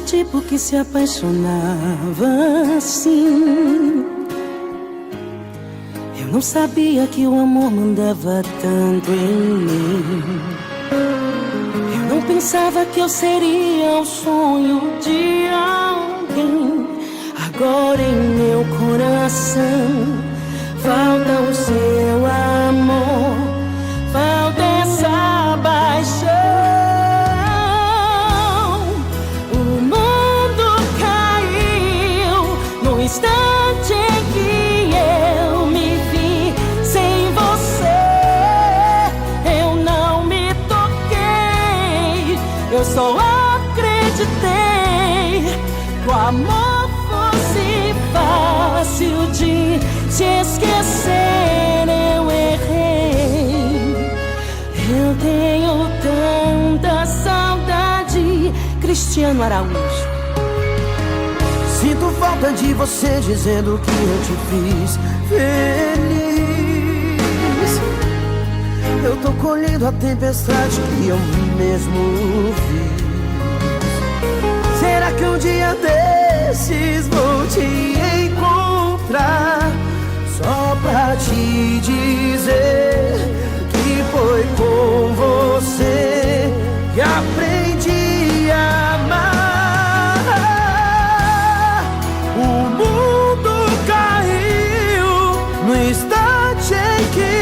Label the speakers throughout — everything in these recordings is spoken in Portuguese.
Speaker 1: tipo que se apaixonava assim. Eu não sabia que o amor mandava tanto em mim. Eu não pensava que eu seria o sonho de alguém. Agora em meu coração falta o seu amor, falta essa paixão. O mundo caiu no instante em que eu me vi sem você. Eu não me toquei, eu só acreditei que o amor fosse fácil de se esquecer. Eu errei, eu tenho tanta saudade. Cristiano Araújo.
Speaker 2: Sinto falta de você dizendo que eu te fiz feliz. Eu tô colhendo a tempestade que eu mesmo fiz. Será que um dia desses vou te encontrar só pra te dizer que foi com você que aprendi a amar? O mundo caiu no instante em que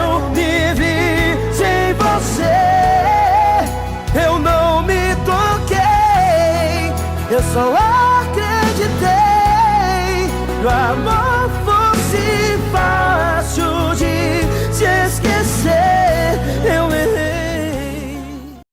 Speaker 2: eu te vi sem você. Eu não me toquei, eu só acreditei no amor.